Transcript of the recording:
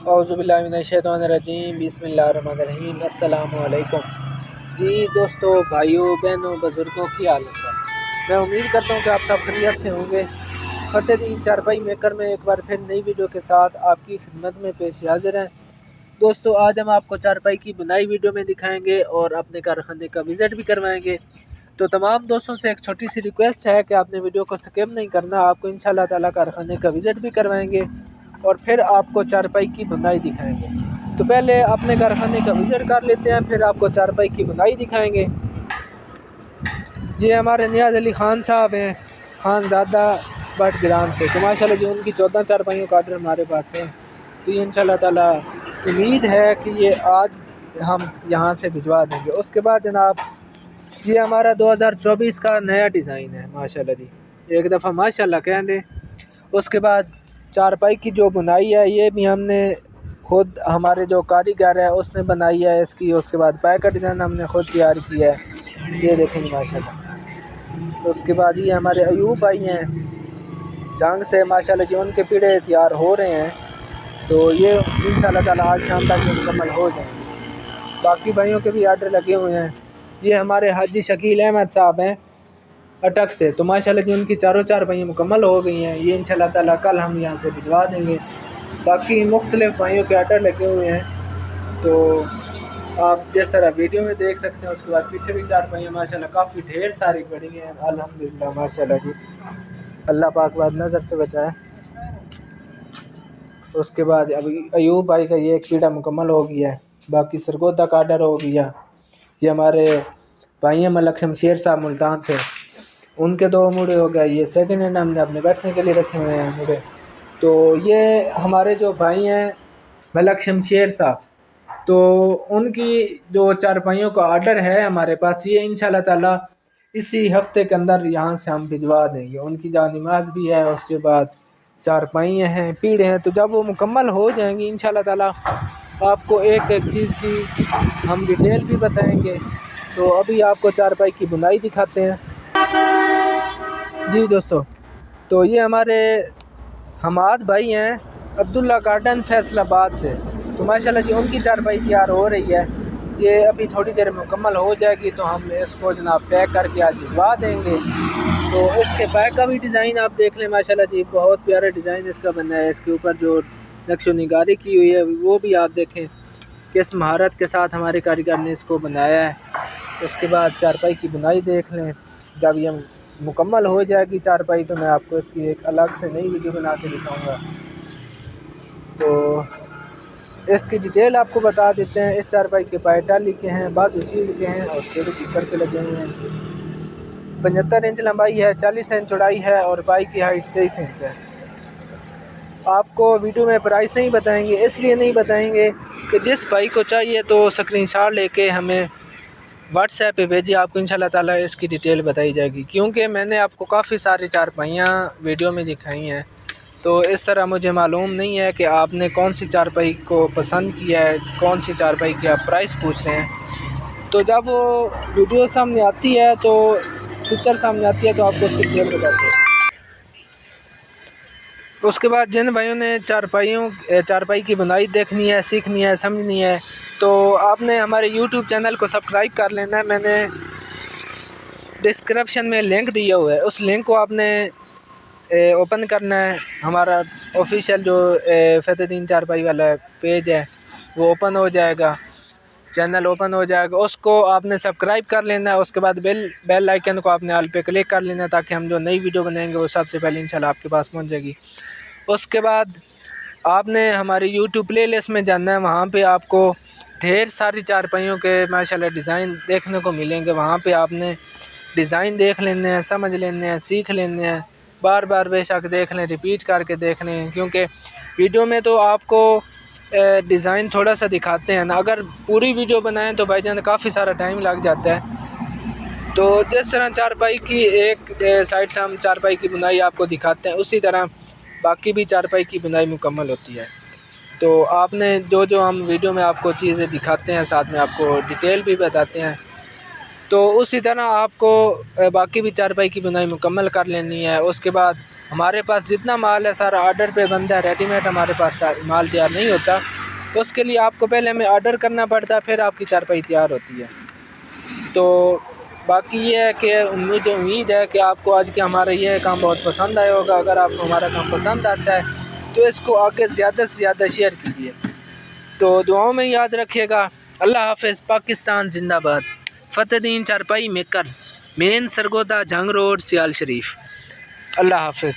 औज़ुबिल्लाहिमिनश्शैतानिर्रजीम बिस्मिल्लाहिर्रहमानिर्रहीम अस्सलामु अलैकुम। जी दोस्तों, भाइयों, बहनों, बुज़ुर्गों की हाल है। मैं उम्मीद करता हूँ कि आप सब खैरियत से होंगे। फ़तेहदीन चारपाई मेकर में एक बार फिर नई वीडियो के साथ आपकी खिदमत में पेश हाज़िर हैं। दोस्तों, आज हम आपको चारपाई की बुनाई वीडियो में दिखाएंगे और अपने कारखाने का विज़िट भी करवाएंगे। तो तमाम दोस्तों से एक छोटी सी रिक्वेस्ट है कि आपने वीडियो को स्किप नहीं करना। आपको इंशाअल्लाह ताला कारखाने का विज़िट भी करवाएंगे और फिर आपको चारपाई की बुनाई दिखाएंगे। तो पहले अपने कारखाने का विज़िट कर लेते हैं, फिर आपको चारपाई की बुनाई दिखाएंगे। ये हमारे नियाज़ अली ख़ान साहब हैं, खानज़ादा बटग्राम से। तो माशाल्लाह जी उनकी 14 चारपाइयों का आर्डर हमारे पास है। तो ये इंशाअल्लाह ताला उम्मीद है कि ये आज हम यहाँ से भिजवा देंगे। उसके बाद जनाब, ये हमारा 2024 का नया डिज़ाइन है। माशाल्लाह जी, एक दफ़ा माशाल्लाह कह दें। उसके बाद चारपाई की जो बुनाई है ये भी हमने खुद, हमारे जो कारीगर है उसने बनाई है इसकी। उसके बाद पैक का डिज़ाइन हमने खुद तैयार किया है, ये देखेंगे माशाल्लाह। तो उसके बाद ये हमारे अयूब भाई हैं जंग से, माशाल्लाह जी उनके पीढ़े तैयार हो रहे हैं। तो ये इंशाअल्लाह ताला आज शाम तक मुकम्मल हो जाएंगे। बाकी भाइयों के भी आर्डर लगे हुए हैं। ये हमारे हाजी शकील अहमद साहब हैं अटक से। तो माशाल्लाह जी उनकी चारों चारपाइयाँ मुकम्मल हो गई हैं। ये इंशाअल्लाह ताला कल हम यहाँ से भिजवा देंगे। बाकी मुख्तलिफ भाइयों के आर्डर लगे हुए हैं, तो आप जिस तरह वीडियो में देख सकते हैं। उसके बाद पीछे भी चारपाइयाँ माशाल्लाह काफ़ी ढेर सारी पड़ी हैं। अल्हम्दुलिल्लाह माशाल्लाह जी, अल्लाह पाक बाद नज़र से बचाए। उसके बाद अभी अयूब भाई का ये एक पीढ़ा मुकम्मल हो गया है। बाकी सरगोदा का आर्डर हो गया। ये हमारे भाई हैं मलक शमशेर साहब मुल्तान से, उनके 2 मुड़े हो गए। ये सेकंड हैंड हमने अपने बैठने के लिए रखे हुए हैं मुड़े। तो ये हमारे जो भाई हैं मलक शमशेर साहब, तो उनकी जो चारपाइयों का आर्डर है हमारे पास, ये इंशाल्लाह ताला इसी हफ्ते के अंदर यहाँ से हम भिजवा देंगे। उनकी जानिमाज भी है, उसके बाद चारपाइयाँ हैं, पीढ़े हैं। तो जब वो मुकम्मल हो जाएंगी इंशाल्लाह ताला आपको एक एक चीज़ की हम डिटेल भी बताएंगे। तो अभी आपको चारपाई की बुनाई दिखाते हैं। जी दोस्तों, तो ये हमारे हमाद भाई हैं अब्दुल्ला गार्डन फैसलाबाद से। तो माशाल्लाह जी उनकी चारपाई तैयार हो रही है। ये अभी थोड़ी देर में मुकम्मल हो जाएगी तो हम इसको जनाब पैक करके आज भिजवा देंगे। तो इसके पैक का भी डिज़ाइन आप देख लें। माशाल्लाह जी बहुत प्यारा डिज़ाइन इसका बना है। इसके ऊपर जो नक्शो निगारी की हुई है वो भी आप देखें किस महारत के साथ हमारे कारीगर ने इसको बनाया है। उसके बाद चारपाई की बुनाई देख लें। जब ये मुकम्मल हो जाएगी चारपाई तो मैं आपको इसकी एक अलग से नई वीडियो बना के दिखाऊंगा। तो इसकी डिटेल आपको बता देते हैं। इस चारपाई के पायटा लिखे हैं, बाजू चीड़ के हैं और शेर ऊपर के लगे हुए हैं। 75 इंच लंबाई है, 40 इंच चौड़ाई है और पाई की हाइट 23 इंच है। आपको वीडियो में प्राइस नहीं बताएंगे, इसलिए नहीं बताएंगे कि जिस भाई को चाहिए तो स्क्रीनशॉट लेके हमें व्हाट्सएप पे भेजिए। आपको इंशाल्लाह ताला इसकी डिटेल बताई जाएगी, क्योंकि मैंने आपको काफ़ी सारी चारपाइयाँ वीडियो में दिखाई हैं। तो इस तरह मुझे मालूम नहीं है कि आपने कौन सी चारपाई को पसंद किया है, कौन सी चारपाई की आप प्राइस पूछ रहे हैं। तो जब वो वीडियो सामने आती है, तो पिक्चर सामने आती है, तो आपको उसकी डिटेल बताते हैं। उसके बाद जिन भाइयों ने चारपाई की बुनाई देखनी है, सीखनी है, समझनी है, तो आपने हमारे YouTube चैनल को सब्सक्राइब कर लेना है। मैंने डिस्क्रिप्शन में लिंक दिया हुआ है, उस लिंक को आपने ओपन करना है। हमारा ऑफिशियल जो फ़तेहदीन चारपाई वाला पेज है वो ओपन हो जाएगा, चैनल ओपन हो जाएगा। उसको आपने सब्सक्राइब कर लेना है। उसके बाद बेल आइकन को आपने ऑल पे क्लिक कर लेना है, ताकि हम जो नई वीडियो बनाएंगे वो सबसे पहले इंशाल्लाह आपके पास पहुंच जाएगी। उसके बाद आपने हमारी YouTube प्लेलिस्ट में जाना है। वहाँ पे आपको ढेर सारी चारपाइयों के माशाल्लाह डिज़ाइन देखने को मिलेंगे। वहाँ पे आपने डिज़ाइन देख लेने हैं, समझ लेने हैं, सीख लेने हैं, बार बार बेशक देख लें, रिपीट करके देख लें, क्योंकि वीडियो में तो आपको डिज़ाइन थोड़ा सा दिखाते हैं ना। अगर पूरी वीडियो बनाएं तो भाईजान काफ़ी सारा टाइम लग जाता है। तो जिस तरह चारपाई की एक साइड से हम चारपाई की बुनाई आपको दिखाते हैं, उसी तरह बाकी भी चारपाई की बुनाई मुकम्मल होती है। तो आपने जो हम वीडियो में आपको चीज़ें दिखाते हैं, साथ में आपको डिटेल भी बताते हैं, तो उसी तरह आपको बाकी भी चारपाई की बुनाई मुकम्मल कर लेनी है। उसके बाद हमारे पास जितना माल है सारा ऑर्डर पे बनता है, रेडीमेड हमारे पास माल तैयार नहीं होता। उसके लिए आपको पहले हमें ऑर्डर करना पड़ता है, फिर आपकी चारपाई तैयार होती है। तो बाकी ये है कि मुझे उम्मीद है कि आपको आज के हमारा ये काम बहुत पसंद आया होगा। अगर आपको हमारा काम पसंद आता है तो इसको आगे ज़्यादा से ज़्यादा शेयर कीजिए। तो दुआओं में याद रखिएगा। अल्लाह हाफ़िज़। पाकिस्तान जिंदाबाद। फ़तेहद्दीन चारपाई मेकर, मेन सरगोदा, जंग रोड, सियाल शरीफ। अल्लाह हाफ़िज़।